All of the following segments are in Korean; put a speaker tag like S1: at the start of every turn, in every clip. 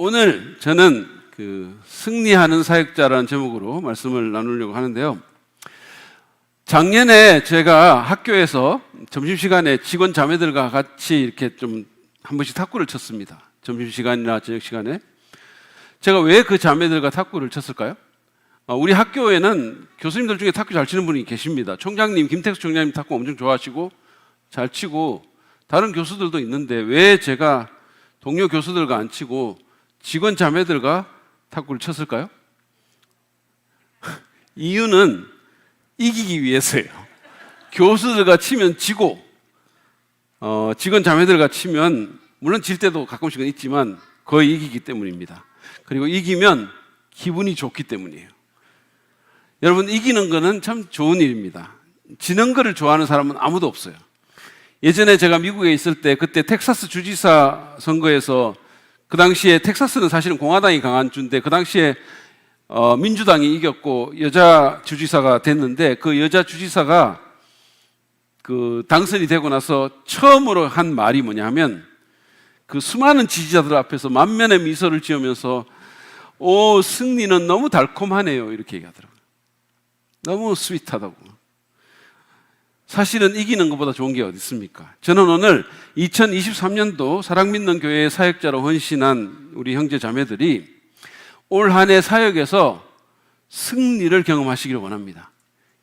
S1: 오늘 저는 승리하는 사역자라는 제목으로 말씀을 나누려고 하는데요. 작년에 제가 학교에서 점심시간에 직원 자매들과 같이 이렇게 좀 한 번씩 탁구를 쳤습니다. 점심시간이나 저녁시간에. 제가 왜 그 자매들과 탁구를 쳤을까요? 우리 학교에는 교수님들 중에 탁구 잘 치는 분이 계십니다. 총장님, 김택수 총장님 탁구 엄청 좋아하시고 잘 치고 다른 교수들도 있는데 왜 제가 동료 교수들과 안 치고 직원 자매들과 탁구를 쳤을까요? 이유는 이기기 위해서예요. 교수들과 치면 지고 직원 자매들과 치면 물론 질 때도 가끔씩은 있지만 거의 이기기 때문입니다. 그리고 이기면 기분이 좋기 때문이에요. 여러분, 이기는 거는 참 좋은 일입니다. 지는 거를 좋아하는 사람은 아무도 없어요. 예전에 제가 미국에 있을 때 그때 텍사스 주지사 선거에서 그 당시에 텍사스는 사실은 공화당이 강한 주인데 그 당시에 민주당이 이겼고 여자 주지사가 됐는데 그 여자 주지사가 당선이 되고 나서 처음으로 한 말이 뭐냐면 그 수많은 지지자들 앞에서 만면의 미소를 지으면서 승리는 너무 달콤하네요 이렇게 얘기하더라고요. 너무 스윗하다고. 사실은 이기는 것보다 좋은 게 어디 있습니까? 저는 오늘 2023년도 사랑 믿는 교회의 사역자로 헌신한 우리 형제 자매들이 올 한 해 사역에서 승리를 경험하시기를 원합니다.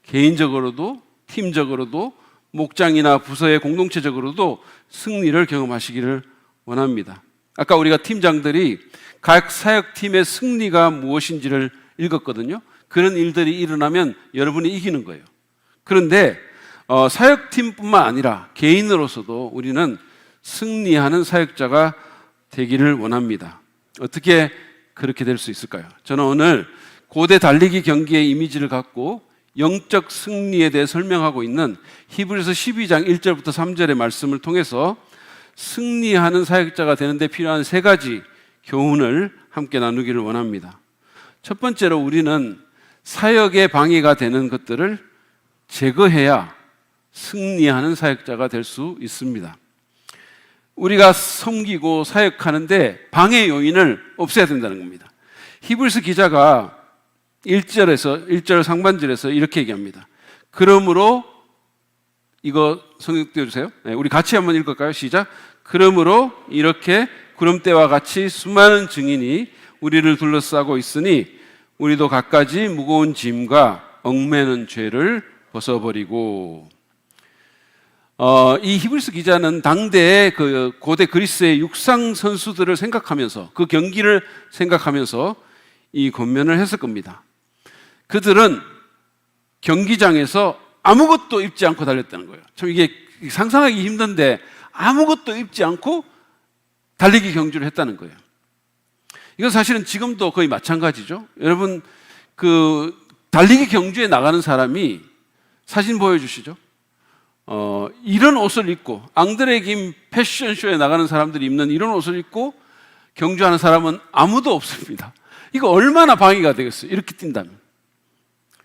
S1: 개인적으로도 팀적으로도 목장이나 부서의 공동체적으로도 승리를 경험하시기를 원합니다. 아까 우리가 팀장들이 각 사역팀의 승리가 무엇인지를 읽었거든요. 그런 일들이 일어나면 여러분이 이기는 거예요. 그런데 사역팀뿐만 아니라 개인으로서도 우리는 승리하는 사역자가 되기를 원합니다. 어떻게 그렇게 될 수 있을까요? 저는 오늘 고대 달리기 경기의 이미지를 갖고 영적 승리에 대해 설명하고 있는 히브리서 12장 1절부터 3절의 말씀을 통해서 승리하는 사역자가 되는데 필요한 3가지 교훈을 함께 나누기를 원합니다. 첫 번째로 우리는 사역에 방해가 되는 것들을 제거해야 승리하는 사역자가 될 수 있습니다. 우리가 섬기고 사역하는데 방해 요인을 없애야 된다는 겁니다. 히브리서 기자가 1절 상반절에서 이렇게 얘기합니다. 그러므로 이거 성경 띄워주세요. 네, 우리 같이 한번 읽을까요? 시작. 그러므로 이렇게 구름대와 같이 수많은 증인이 우리를 둘러싸고 있으니 우리도 갖가지 무거운 짐과 얽매는 죄를 벗어버리고. 이 히브리서 기자는 당대의 고대 그리스의 육상 선수들을 생각하면서 그 경기를 생각하면서 이 권면을 했을 겁니다. 그들은 경기장에서 아무것도 입지 않고 달렸다는 거예요. 참 이게 상상하기 힘든데 아무것도 입지 않고 달리기 경주를 했다는 거예요. 이건 사실은 지금도 거의 마찬가지죠. 여러분, 달리기 경주에 나가는 사람이 사진 보여주시죠. 이런 옷을 입고 앙드레 김 패션쇼에 나가는 사람들이 입는 이런 옷을 입고 경주하는 사람은 아무도 없습니다. 이거 얼마나 방해가 되겠어요? 이렇게 뛴다면.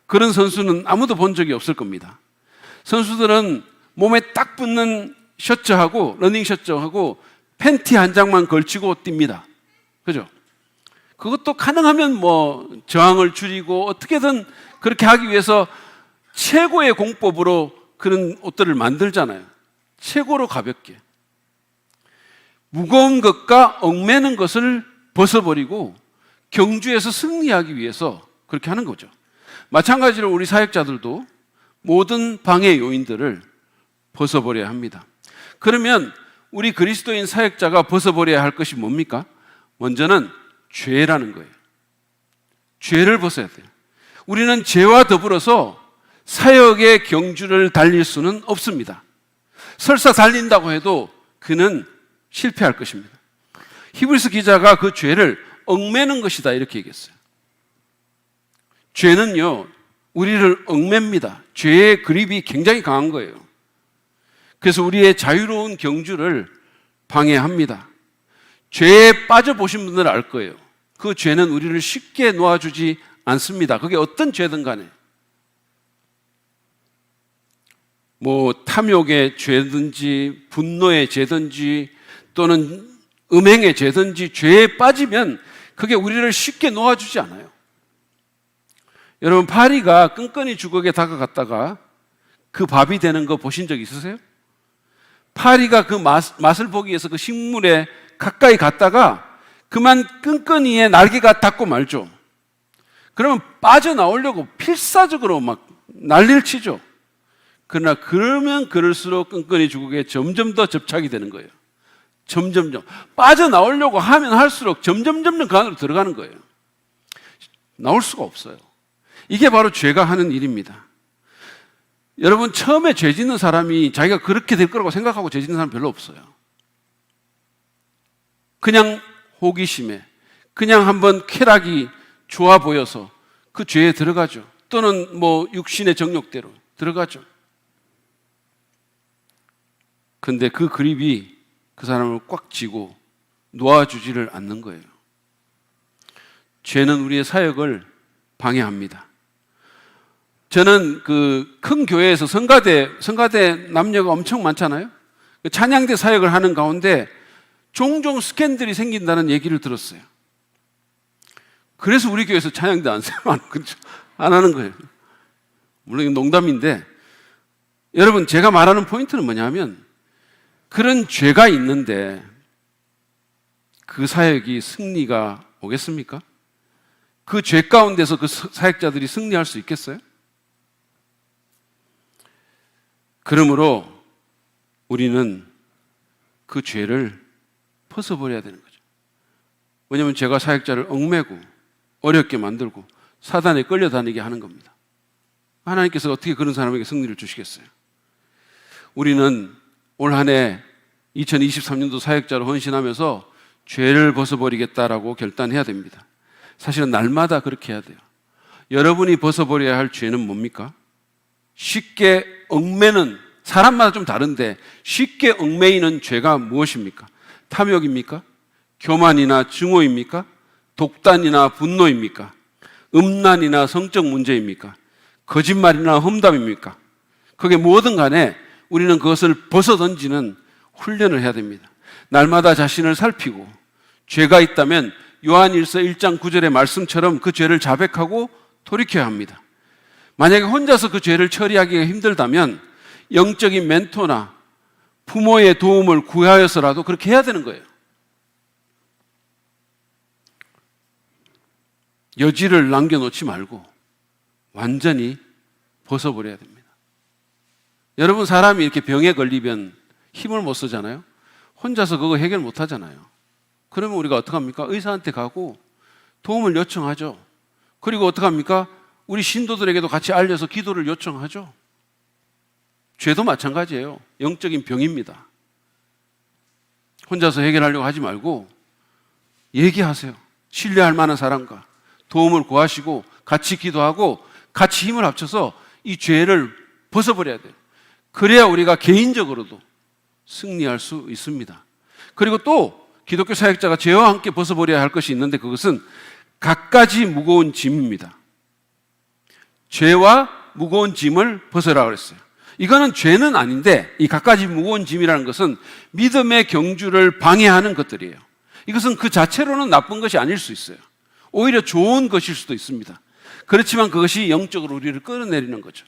S1: 그런 선수는 아무도 본 적이 없을 겁니다. 선수들은 몸에 딱 붙는 셔츠하고 러닝 셔츠하고 팬티 한 장만 걸치고 뜁니다. 그죠? 그것도 가능하면 저항을 줄이고 어떻게든 그렇게 하기 위해서 최고의 공법으로 그런 옷들을 만들잖아요. 최고로 가볍게. 무거운 것과 얽매는 것을 벗어버리고 경주에서 승리하기 위해서 그렇게 하는 거죠. 마찬가지로 우리 사역자들도 모든 방해 요인들을 벗어버려야 합니다. 그러면 우리 그리스도인 사역자가 벗어버려야 할 것이 뭡니까? 먼저는 죄라는 거예요. 죄를 벗어야 돼요. 우리는 죄와 더불어서 사역의 경주를 달릴 수는 없습니다. 설사 달린다고 해도 그는 실패할 것입니다. 히브리서 기자가 그 죄를 얽매는 것이다 이렇게 얘기했어요. 죄는요, 우리를 얽맵니다. 죄의 그립이 굉장히 강한 거예요. 그래서 우리의 자유로운 경주를 방해합니다. 죄에 빠져보신 분들은 알 거예요. 그 죄는 우리를 쉽게 놓아주지 않습니다. 그게 어떤 죄든 간에. 탐욕의 죄든지 분노의 죄든지 또는 음행의 죄든지 죄에 빠지면 그게 우리를 쉽게 놓아주지 않아요. 여러분, 파리가 끈끈이 주걱에 다가갔다가 그 밥이 되는 거 보신 적 있으세요? 파리가 그 맛을 보기 위해서 그 식물에 가까이 갔다가 그만 끈끈이에 날개가 닿고 말죠. 그러면 빠져나오려고 필사적으로 막 난리를 치죠. 그러나 그러면 그럴수록 끈끈이 주걱에 점점 더 접착이 되는 거예요. 점점점. 빠져나오려고 하면 할수록 점점점 그 안으로 들어가는 거예요. 나올 수가 없어요. 이게 바로 죄가 하는 일입니다. 여러분, 처음에 죄 짓는 사람이 자기가 그렇게 될 거라고 생각하고 죄 짓는 사람 별로 없어요. 그냥 호기심에, 그냥 한번 쾌락이 좋아 보여서 그 죄에 들어가죠. 또는 뭐 육신의 정욕대로 들어가죠. 근데 그 그립이 그 사람을 꽉 쥐고 놓아주지를 않는 거예요. 죄는 우리의 사역을 방해합니다. 저는 그 큰 교회에서 성가대 남녀가 엄청 많잖아요. 찬양대 사역을 하는 가운데 종종 스캔들이 생긴다는 얘기를 들었어요. 그래서 우리 교회에서 찬양대 안 하는 거예요. 물론 이건 농담인데, 여러분, 제가 말하는 포인트는 뭐냐면, 그런 죄가 있는데 그 사역이 승리가 오겠습니까? 그 죄 가운데서 그 사역자들이 승리할 수 있겠어요? 그러므로 우리는 그 죄를 벗어버려야 되는 거죠. 왜냐하면 죄가 사역자를 얽매고 어렵게 만들고 사단에 끌려다니게 하는 겁니다. 하나님께서 어떻게 그런 사람에게 승리를 주시겠어요? 우리는 올 한 해 2023년도 사역자로 헌신하면서 죄를 벗어버리겠다라고 결단해야 됩니다. 사실은 날마다 그렇게 해야 돼요. 여러분이 벗어버려야 할 죄는 뭡니까? 쉽게 얽매는, 사람마다 좀 다른데 쉽게 얽매이는 죄가 무엇입니까? 탐욕입니까? 교만이나 증오입니까? 독단이나 분노입니까? 음란이나 성적 문제입니까? 거짓말이나 험담입니까? 그게 뭐든 간에 우리는 그것을 벗어던지는 훈련을 해야 됩니다. 날마다 자신을 살피고 죄가 있다면 요한일서 1장 9절의 말씀처럼 그 죄를 자백하고 돌이켜야 합니다. 만약에 혼자서 그 죄를 처리하기가 힘들다면 영적인 멘토나 부모의 도움을 구하여서라도 그렇게 해야 되는 거예요. 여지를 남겨놓지 말고 완전히 벗어버려야 됩니다. 여러분, 사람이 이렇게 병에 걸리면 힘을 못 쓰잖아요. 혼자서 그거 해결 못 하잖아요. 그러면 우리가 어떡합니까? 의사한테 가고 도움을 요청하죠. 그리고 어떡합니까? 우리 신도들에게도 같이 알려서 기도를 요청하죠. 죄도 마찬가지예요. 영적인 병입니다. 혼자서 해결하려고 하지 말고 얘기하세요. 신뢰할 만한 사람과 도움을 구하시고 같이 기도하고 같이 힘을 합쳐서 이 죄를 벗어버려야 돼요. 그래야 우리가 개인적으로도 승리할 수 있습니다. 그리고 또 기독교 사역자가 죄와 함께 벗어버려야 할 것이 있는데 그것은 갖가지 무거운 짐입니다. 죄와 무거운 짐을 벗으라 그랬어요. 이거는 죄는 아닌데 이 갖가지 무거운 짐이라는 것은 믿음의 경주를 방해하는 것들이에요. 이것은 그 자체로는 나쁜 것이 아닐 수 있어요. 오히려 좋은 것일 수도 있습니다. 그렇지만 그것이 영적으로 우리를 끌어내리는 거죠.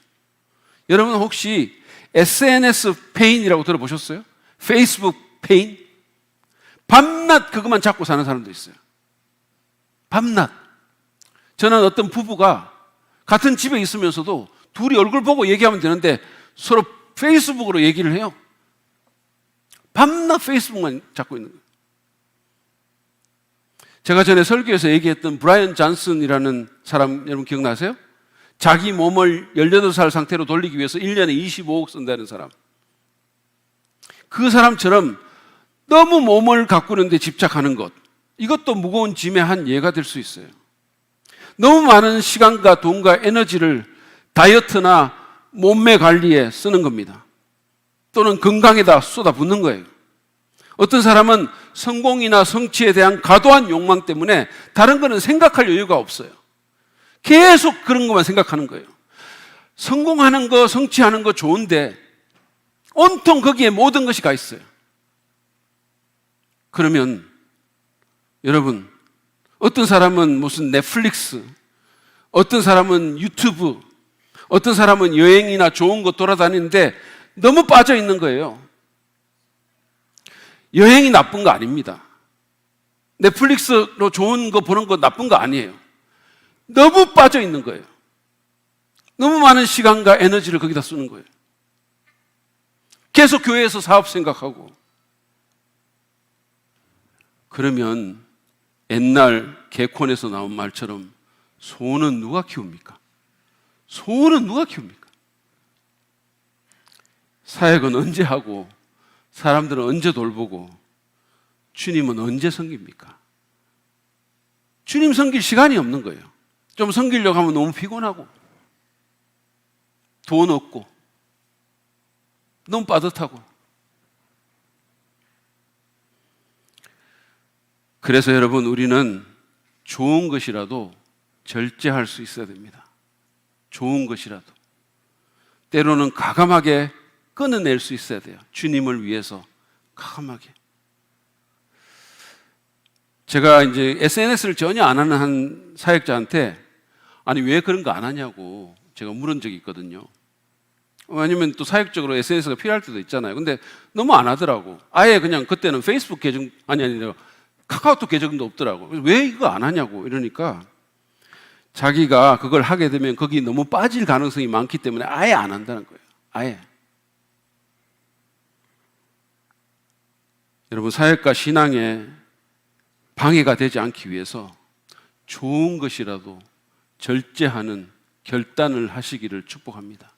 S1: 여러분, 혹시 SNS 페인이라고 들어보셨어요? 페이스북 페인? 밤낮 그것만 잡고 사는 사람도 있어요. 밤낮. 저는 어떤 부부가 같은 집에 있으면서도 둘이 얼굴 보고 얘기하면 되는데 서로 페이스북으로 얘기를 해요. 밤낮 페이스북만 잡고 있는 거예요. 제가 전에 설교에서 얘기했던 브라이언 존슨이라는 사람 여러분 기억나세요? 자기 몸을 18살 상태로 돌리기 위해서 1년에 25억 쓴다는 사람. 그 사람처럼 너무 몸을 가꾸는 데 집착하는 것, 이것도 무거운 짐의 한 예가 될 수 있어요. 너무 많은 시간과 돈과 에너지를 다이어트나 몸매 관리에 쓰는 겁니다. 또는 건강에다 쏟아붓는 거예요. 어떤 사람은 성공이나 성취에 대한 과도한 욕망 때문에 다른 거는 생각할 여유가 없어요. 계속 그런 것만 생각하는 거예요. 성공하는 거, 성취하는 거 좋은데 온통 거기에 모든 것이 가 있어요. 그러면 여러분, 어떤 사람은 무슨 넷플릭스, 어떤 사람은 유튜브, 어떤 사람은 여행이나 좋은 곳 돌아다니는데 너무 빠져 있는 거예요. 여행이 나쁜 거 아닙니다. 넷플릭스로 좋은 거 보는 거 나쁜 거 아니에요. 너무 빠져 있는 거예요. 너무 많은 시간과 에너지를 거기다 쓰는 거예요. 계속 교회에서 사업 생각하고. 그러면 옛날 개콘에서 나온 말처럼 소는 누가 키웁니까? 소는 누가 키웁니까? 사역은 언제 하고 사람들은 언제 돌보고 주님은 언제 섬깁니까? 주님 섬길 시간이 없는 거예요. 좀 섬기려고 하면 너무 피곤하고 돈 없고 너무 빠듯하고. 그래서 여러분, 우리는 좋은 것이라도 절제할 수 있어야 됩니다. 좋은 것이라도 때로는 가감하게 끊어낼 수 있어야 돼요. 주님을 위해서 가감하게. 제가 이제 SNS를 전혀 안 하는 한 사역자한테 아니 왜 그런 거 안 하냐고 제가 물은 적이 있거든요. 왜냐면 또 사역적으로 SNS가 필요할 때도 있잖아요. 근데 너무 안 하더라고. 아예 그냥 그때는 페이스북 계정 아니 카카오톡 계정도 없더라고. 그래서 왜 이거 안 하냐고 이러니까 자기가 그걸 하게 되면 거기 너무 빠질 가능성이 많기 때문에 아예 안 한다는 거예요. 아예. 여러분, 사역과 신앙에 방해가 되지 않기 위해서 좋은 것이라도 절제하는 결단을 하시기를 축복합니다.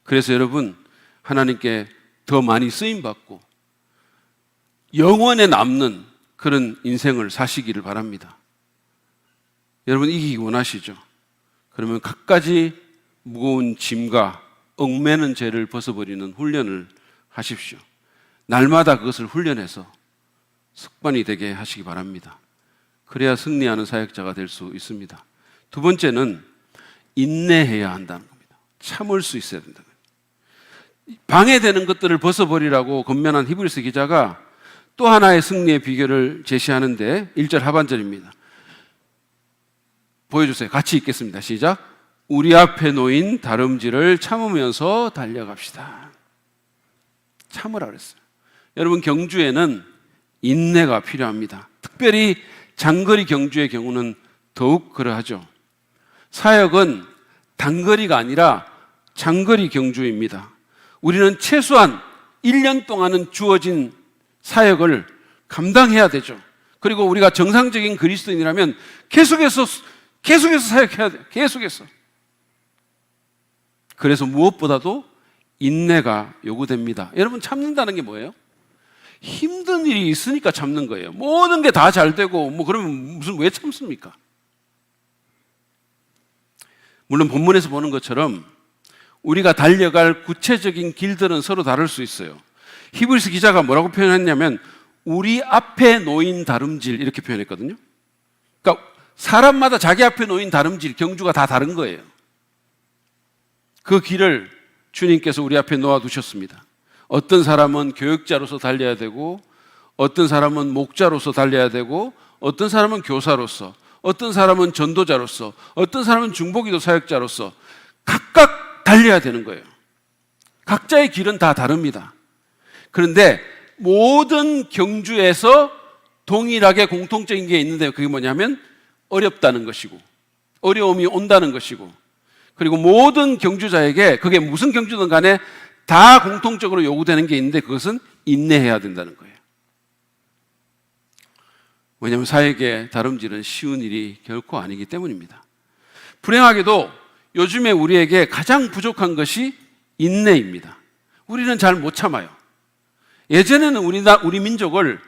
S1: 그래서 여러분, 하나님께 더 많이 쓰임받고 영원에 남는 그런 인생을 사시기를 바랍니다. 여러분, 이기기 원하시죠? 그러면 갖가지 무거운 짐과 얽매는 죄를 벗어버리는 훈련을 하십시오. 날마다 그것을 훈련해서 습관이 되게 하시기 바랍니다. 그래야 승리하는 사역자가 될 수 있습니다. 두 번째는 인내해야 한다는 겁니다. 참을 수 있어야 된다는 거예요. 방해되는 것들을 벗어버리라고 권면한 히브리서 기자가 또 하나의 승리의 비결을 제시하는데 1절 하반절입니다. 보여주세요. 같이 읽겠습니다. 시작. 우리 앞에 놓인 다름질을 참으면서 달려갑시다. 참으라 그랬어요. 여러분, 경주에는 인내가 필요합니다. 특별히 장거리 경주의 경우는 더욱 그러하죠. 사역은 단거리가 아니라 장거리 경주입니다. 우리는 최소한 1년 동안은 주어진 사역을 감당해야 되죠. 그리고 우리가 정상적인 그리스도인이라면 계속해서 사역해야 돼요. 계속해서. 그래서 무엇보다도 인내가 요구됩니다. 여러분, 참는다는 게 뭐예요? 힘든 일이 있으니까 참는 거예요. 모든 게 다 잘 되고 그러면 무슨 왜 참습니까? 물론 본문에서 보는 것처럼 우리가 달려갈 구체적인 길들은 서로 다를 수 있어요. 히브리서 기자가 뭐라고 표현했냐면 우리 앞에 놓인 다름질 이렇게 표현했거든요. 그러니까 사람마다 자기 앞에 놓인 다름질, 경주가 다 다른 거예요. 그 길을 주님께서 우리 앞에 놓아두셨습니다. 어떤 사람은 교역자로서 달려야 되고, 어떤 사람은 목자로서 달려야 되고, 어떤 사람은 교사로서, 어떤 사람은 전도자로서, 어떤 사람은 중보기도 사역자로서 각각 달려야 되는 거예요. 각자의 길은 다 다릅니다. 그런데 모든 경주에서 동일하게 공통적인 게 있는데 그게 뭐냐면 어렵다는 것이고 어려움이 온다는 것이고, 그리고 모든 경주자에게 그게 무슨 경주든 간에 다 공통적으로 요구되는 게 있는데 그것은 인내해야 된다는 거예요. 왜냐하면 사역의 다름질은 쉬운 일이 결코 아니기 때문입니다. 불행하게도 요즘에 우리에게 가장 부족한 것이 인내입니다. 우리는 잘 못 참아요. 예전에는 우리 민족을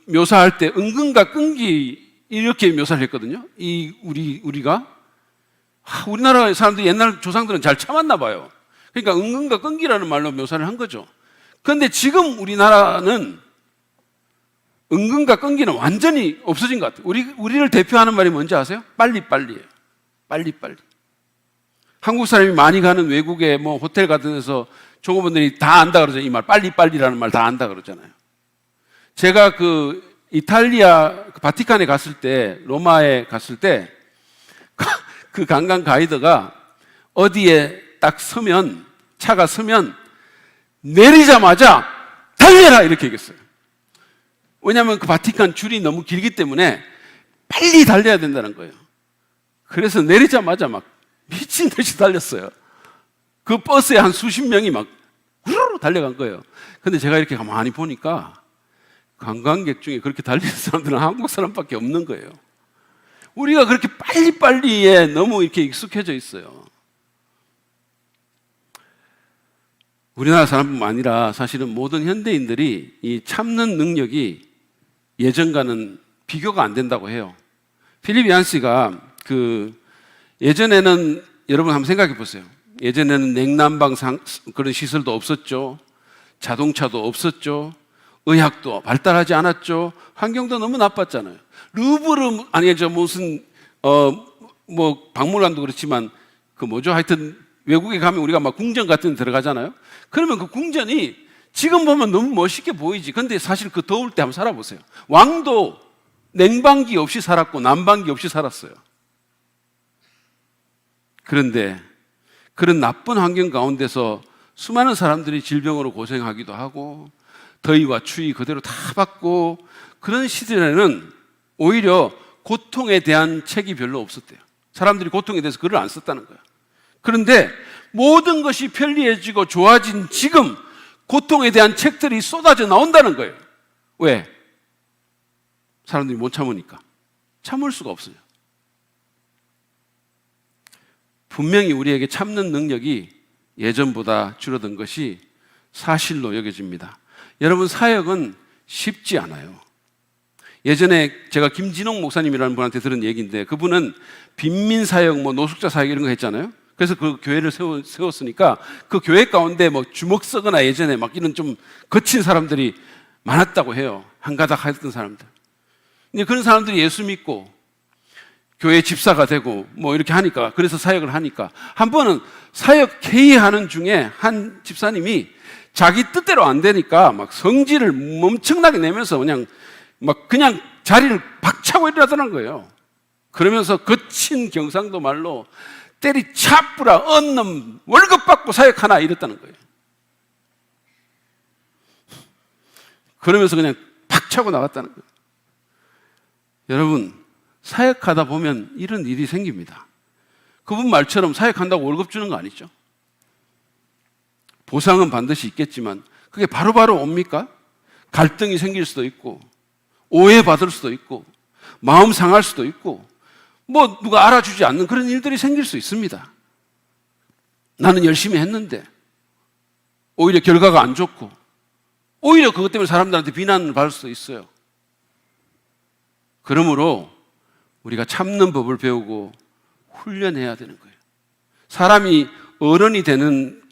S1: 묘사할 때 은근과 끈기 이렇게 묘사를 했거든요. 우리가 우리나라 사람들이 옛날 조상들은 잘 참았나 봐요. 그러니까 은근과 끈기라는 말로 묘사를 한 거죠. 그런데 지금 우리나라는 은근과 끈기는 완전히 없어진 것 같아요. 우리를 대표하는 말이 뭔지 아세요? 빨리빨리예요. 빨리빨리. 한국 사람이 많이 가는 외국에 호텔 같은 데서 종업원들이 다 안다 그러잖아요. 이 말, 빨리빨리라는 말 다 안다 그러잖아요. 제가 이탈리아 바티칸에 갔을 때, 로마에 갔을 때 그 관광 가이드가 어디에 딱 서면, 차가 서면 내리자마자 달려라 이렇게 얘기했어요. 왜냐하면 그 바티칸 줄이 너무 길기 때문에 빨리 달려야 된다는 거예요. 그래서 내리자마자 막 미친 듯이 달렸어요. 그 버스에 한 수십 명이 막 후루루 달려간 거예요. 근데 제가 이렇게 가만히 보니까 관광객 중에 그렇게 달리는 사람들은 한국 사람밖에 없는 거예요. 우리가 그렇게 빨리빨리에 너무 이렇게 익숙해져 있어요. 우리나라 사람뿐만 아니라 사실은 모든 현대인들이 이 참는 능력이 예전과는 비교가 안 된다고 해요. 필립 얀시가 예전에는 여러분 한번 생각해 보세요. 예전에는 냉난방 그런 시설도 없었죠. 자동차도 없었죠. 의학도 발달하지 않았죠. 환경도 너무 나빴잖아요. 루브르 무슨 뭐 박물관도 그렇지만 하여튼 외국에 가면 우리가 막 궁전 같은 데 들어가잖아요. 그러면 그 궁전이 지금 보면 너무 멋있게 보이지. 근데 사실 그 더울 때 한번 살아보세요. 왕도 냉방기 없이 살았고 난방기 없이 살았어요. 그런데 그런 나쁜 환경 가운데서 수많은 사람들이 질병으로 고생하기도 하고 더위와 추위 그대로 다 받고 그런 시절에는 오히려 고통에 대한 책이 별로 없었대요. 사람들이 고통에 대해서 글을 안 썼다는 거예요. 그런데 모든 것이 편리해지고 좋아진 지금 고통에 대한 책들이 쏟아져 나온다는 거예요. 왜? 사람들이 못 참으니까. 참을 수가 없어요. 분명히 우리에게 참는 능력이 예전보다 줄어든 것이 사실로 여겨집니다. 여러분, 사역은 쉽지 않아요. 예전에 제가 김진홍 목사님이라는 분한테 들은 얘기인데 그분은 빈민사역, 노숙자 사역 이런 거 했잖아요. 그래서 그 교회를 세웠으니까 그 교회 가운데 주먹 쓰거나 예전에 이런 좀 거친 사람들이 많았다고 해요. 한가닥 했던 사람들. 근데 그런 사람들이 예수 믿고 교회 집사가 되고 이렇게 하니까, 그래서 사역을 하니까 한 번은 사역 회의하는 중에 한 집사님이 자기 뜻대로 안 되니까 성질을 엄청나게 내면서 그냥 자리를 박차고 일어나더라는 거예요. 그러면서 거친 경상도 말로 때리 차뿌라 언놈 월급 받고 사역하나 이랬다는 거예요. 그러면서 그냥 박차고 나갔다는 거예요. 여러분, 사역하다 보면 이런 일이 생깁니다. 그분 말처럼 사역한다고 월급 주는 거 아니죠? 보상은 반드시 있겠지만 그게 바로바로 옵니까? 갈등이 생길 수도 있고 오해받을 수도 있고 마음 상할 수도 있고 누가 알아주지 않는 그런 일들이 생길 수 있습니다. 나는 열심히 했는데 오히려 결과가 안 좋고 오히려 그것 때문에 사람들한테 비난을 받을 수도 있어요. 그러므로 우리가 참는 법을 배우고 훈련해야 되는 거예요. 사람이 어른이 되는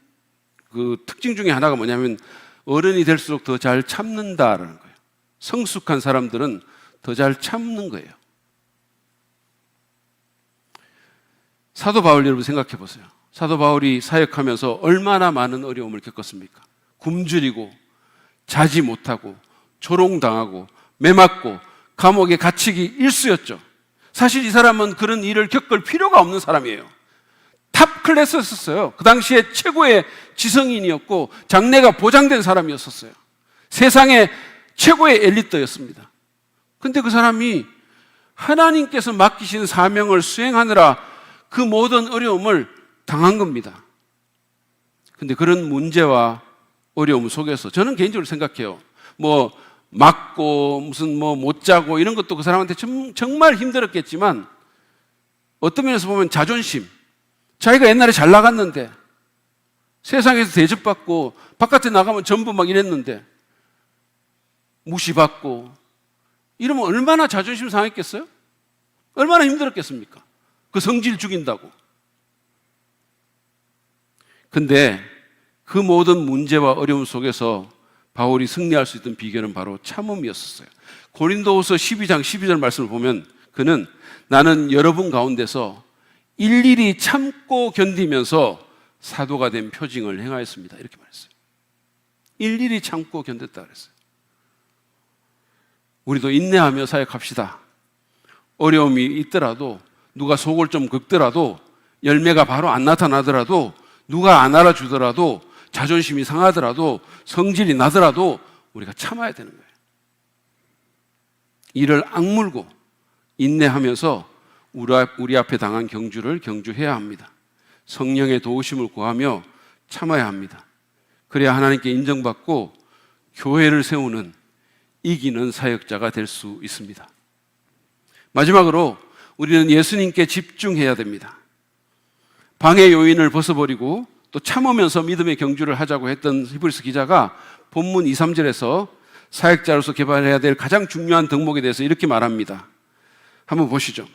S1: 그 특징 중에 하나가 뭐냐면 어른이 될수록 더 잘 참는다라는 거예요. 성숙한 사람들은 더 잘 참는 거예요. 사도 바울 여러분 생각해 보세요. 사도 바울이 사역하면서 얼마나 많은 어려움을 겪었습니까? 굶주리고 자지 못하고 조롱당하고 매맞고 감옥에 갇히기 일쑤였죠. 사실 이 사람은 그런 일을 겪을 필요가 없는 사람이에요. 탑 클래스였었어요. 그 당시에 최고의 지성인이었고 장래가 보장된 사람이었었어요. 세상의 최고의 엘리트였습니다. 근데 그 사람이 하나님께서 맡기신 사명을 수행하느라 그 모든 어려움을 당한 겁니다. 근데 그런 문제와 어려움 속에서 저는 개인적으로 생각해요. 맞고 못 자고 이런 것도 그 사람한테 정말 힘들었겠지만 어떤 면에서 보면 자존심, 자기가 옛날에 잘 나갔는데 세상에서 대접받고 바깥에 나가면 전부 이랬는데 무시받고 이러면 얼마나 자존심 상했겠어요? 얼마나 힘들었겠습니까? 그 성질 죽인다고. 근데 그 모든 문제와 어려움 속에서 바울이 승리할 수 있던 비결은 바로 참음이었어요. 고린도후서 12장 12절 말씀을 보면 그는 나는 여러분 가운데서 일일이 참고 견디면서 사도가 된 표징을 행하였습니다. 이렇게 말했어요. 일일이 참고 견뎠다 그랬어요. 우리도 인내하며 사역합시다. 어려움이 있더라도, 누가 속을 좀 긁더라도, 열매가 바로 안 나타나더라도, 누가 안 알아주더라도, 자존심이 상하더라도, 성질이 나더라도 우리가 참아야 되는 거예요. 이를 악물고 인내하면서 우리 앞에 당한 경주를 경주해야 합니다. 성령의 도우심을 구하며 참아야 합니다. 그래야 하나님께 인정받고 교회를 세우는 이기는 사역자가 될 수 있습니다. 마지막으로 우리는 예수님께 집중해야 됩니다. 방해 요인을 벗어버리고 또 참으면서 믿음의 경주를 하자고 했던 히브리서 기자가 본문 2, 3절에서 사역자로서 개발해야 될 가장 중요한 덕목에 대해서 이렇게 말합니다. 한번 보시죠.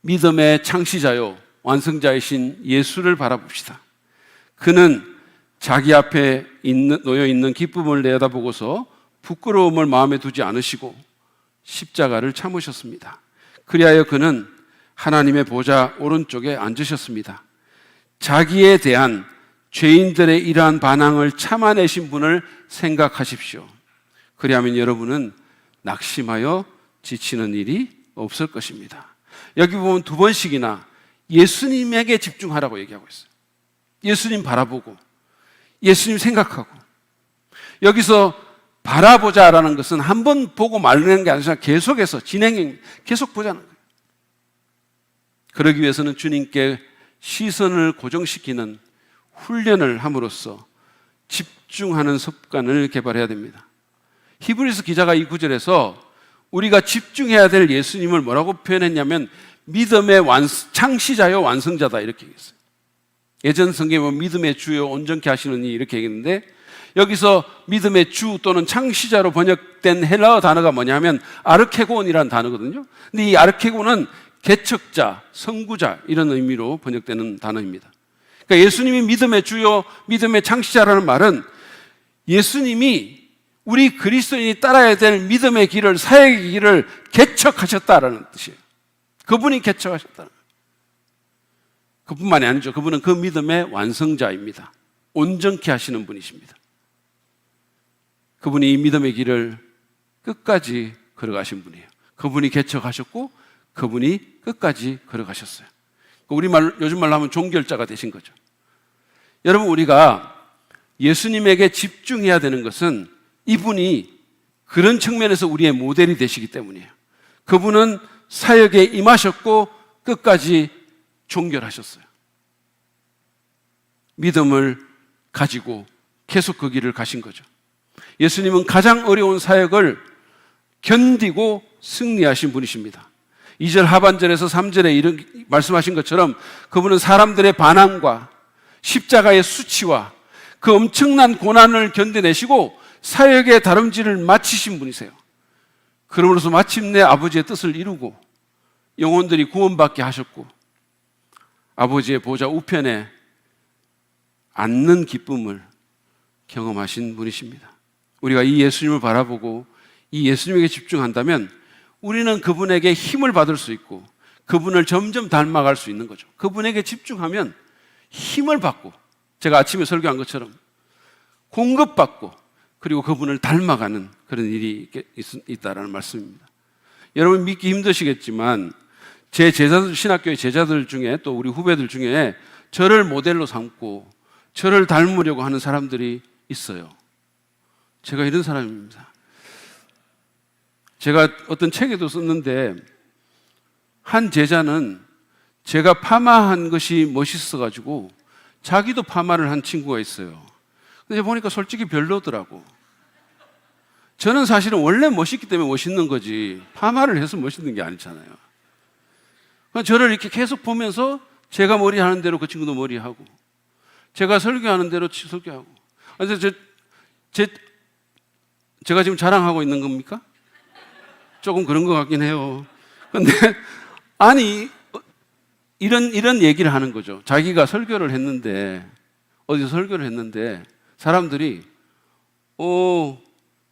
S1: 믿음의 창시자요 완성자이신 예수를 바라봅시다. 그는 자기 앞에 놓여 있는 기쁨을 내다보고서 부끄러움을 마음에 두지 않으시고 십자가를 참으셨습니다. 그리하여 그는 하나님의 보좌 오른쪽에 앉으셨습니다. 자기에 대한 죄인들의 이러한 반항을 참아내신 분을 생각하십시오. 그리하면 여러분은 낙심하여 지치는 일이 없을 것입니다. 여기 보면 두 번씩이나 예수님에게 집중하라고 얘기하고 있어요. 예수님 바라보고 예수님 생각하고. 여기서 바라보자라는 것은 한 번 보고 말리는 게 아니라 계속해서 진행형 계속 보자는 거예요. 그러기 위해서는 주님께 시선을 고정시키는 훈련을 함으로써 집중하는 습관을 개발해야 됩니다. 히브리서 기자가 이 구절에서 우리가 집중해야 될 예수님을 뭐라고 표현했냐면 믿음의 창시자요 완성자다 이렇게 얘기했어요. 예전 성경에 보면 믿음의 주요 온전케 하시는 이 이렇게 얘기했는데 여기서 믿음의 주 또는 창시자로 번역된 헬라어 단어가 뭐냐면 아르케곤이라는 단어거든요. 근데 이 아르케곤은 개척자, 선구자 이런 의미로 번역되는 단어입니다. 그러니까 예수님이 믿음의 주요, 믿음의 창시자라는 말은 예수님이 우리 그리스도인이 따라야 될 믿음의 길을, 사역의 길을 개척하셨다라는 뜻이에요. 그분이 개척하셨다는 거예요. 그뿐만이 아니죠. 그분은 그 믿음의 완성자입니다. 온전케 하시는 분이십니다. 그분이 이 믿음의 길을 끝까지 걸어가신 분이에요. 그분이 개척하셨고 그분이 끝까지 걸어가셨어요. 요즘 말로 하면 종결자가 되신 거죠. 여러분, 우리가 예수님에게 집중해야 되는 것은 이분이 그런 측면에서 우리의 모델이 되시기 때문이에요. 그분은 사역에 임하셨고 끝까지 종결하셨어요. 믿음을 가지고 계속 그 길을 가신 거죠. 예수님은 가장 어려운 사역을 견디고 승리하신 분이십니다. 2절 하반절에서 3절에 이런 말씀하신 것처럼 그분은 사람들의 반항과 십자가의 수치와 그 엄청난 고난을 견뎌내시고 사역의 다름질을 마치신 분이세요. 그러므로서 마침내 아버지의 뜻을 이루고 영혼들이 구원받게 하셨고 아버지의 보좌 우편에 앉는 기쁨을 경험하신 분이십니다. 우리가 이 예수님을 바라보고 이 예수님에게 집중한다면 우리는 그분에게 힘을 받을 수 있고 그분을 점점 닮아갈 수 있는 거죠. 그분에게 집중하면 힘을 받고 제가 아침에 설교한 것처럼 공급받고 그리고 그분을 닮아가는 그런 일이 있다라는 말씀입니다. 여러분 믿기 힘드시겠지만 제 제자들, 신학교의 제자들 중에 또 우리 후배들 중에 저를 모델로 삼고 저를 닮으려고 하는 사람들이 있어요. 제가 이런 사람입니다. 제가 어떤 책에도 썼는데 한 제자는 제가 파마한 것이 멋있어가지고 자기도 파마를 한 친구가 있어요. 근데 보니까 솔직히 별로더라고. 저는 사실은 원래 멋있기 때문에 멋있는 거지 파마를 해서 멋있는 게 아니잖아요. 저를 이렇게 계속 보면서 제가 머리 하는 대로 그 친구도 머리하고 제가 설교하는 대로 설교하고. 제가 지금 자랑하고 있는 겁니까? 조금 그런 것 같긴 해요. 근데 아니 이런 얘기를 하는 거죠. 자기가 설교를 했는데 어디서 설교를 했는데 사람들이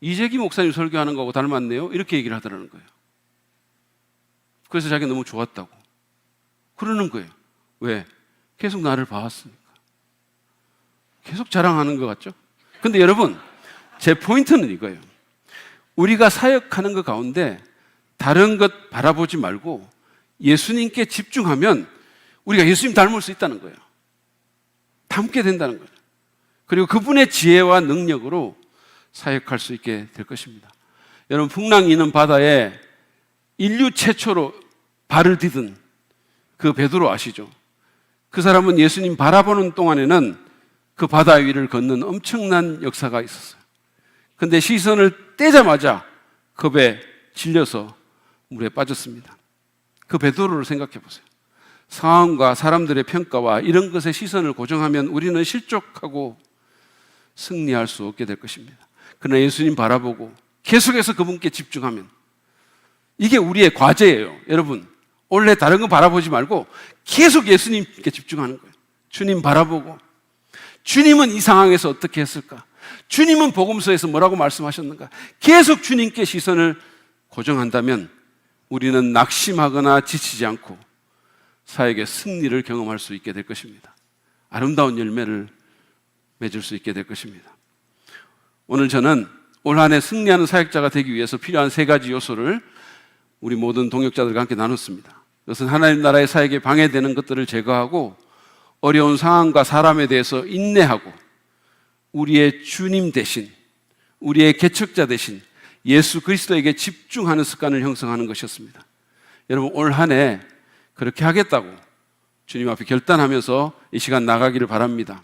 S1: 이재기 목사님 설교하는 거하고 닮았네요. 이렇게 얘기를 하더라는 거예요. 그래서 자기가 너무 좋았다고 그러는 거예요. 왜? 계속 나를 봐왔으니까. 계속 자랑하는 것 같죠? 근데 여러분 제 포인트는 이거예요. 우리가 사역하는 것 가운데 다른 것 바라보지 말고 예수님께 집중하면 우리가 예수님 닮을 수 있다는 거예요. 닮게 된다는 거예요. 그리고 그분의 지혜와 능력으로 사역할 수 있게 될 것입니다. 여러분, 풍랑 이는 바다에 인류 최초로 발을 디딘 그 베드로 아시죠? 그 사람은 예수님 바라보는 동안에는 그 바다 위를 걷는 엄청난 역사가 있었어요. 근데 시선을 떼자마자 겁에 질려서 물에 빠졌습니다. 그 베드로를 생각해 보세요. 상황과 사람들의 평가와 이런 것에 시선을 고정하면 우리는 실족하고 승리할 수 없게 될 것입니다. 그러나 예수님 바라보고 계속해서 그분께 집중하면 이게 우리의 과제예요. 여러분, 원래 다른 거 바라보지 말고 계속 예수님께 집중하는 거예요. 주님 바라보고 주님은 이 상황에서 어떻게 했을까? 주님은 복음서에서 뭐라고 말씀하셨는가? 계속 주님께 시선을 고정한다면 우리는 낙심하거나 지치지 않고 사역의 승리를 경험할 수 있게 될 것입니다. 아름다운 열매를 맺을 수 있게 될 것입니다. 오늘 저는 올 한 해 승리하는 사역자가 되기 위해서 필요한 3가지 요소를 우리 모든 동역자들과 함께 나눴습니다. 그것은 하나님 나라의 사역에 방해되는 것들을 제거하고 어려운 상황과 사람에 대해서 인내하고 우리의 주님 대신, 우리의 개척자 대신 예수 그리스도에게 집중하는 습관을 형성하는 것이었습니다. 여러분, 올 한 해 그렇게 하겠다고 주님 앞에 결단하면서 이 시간 나가기를 바랍니다.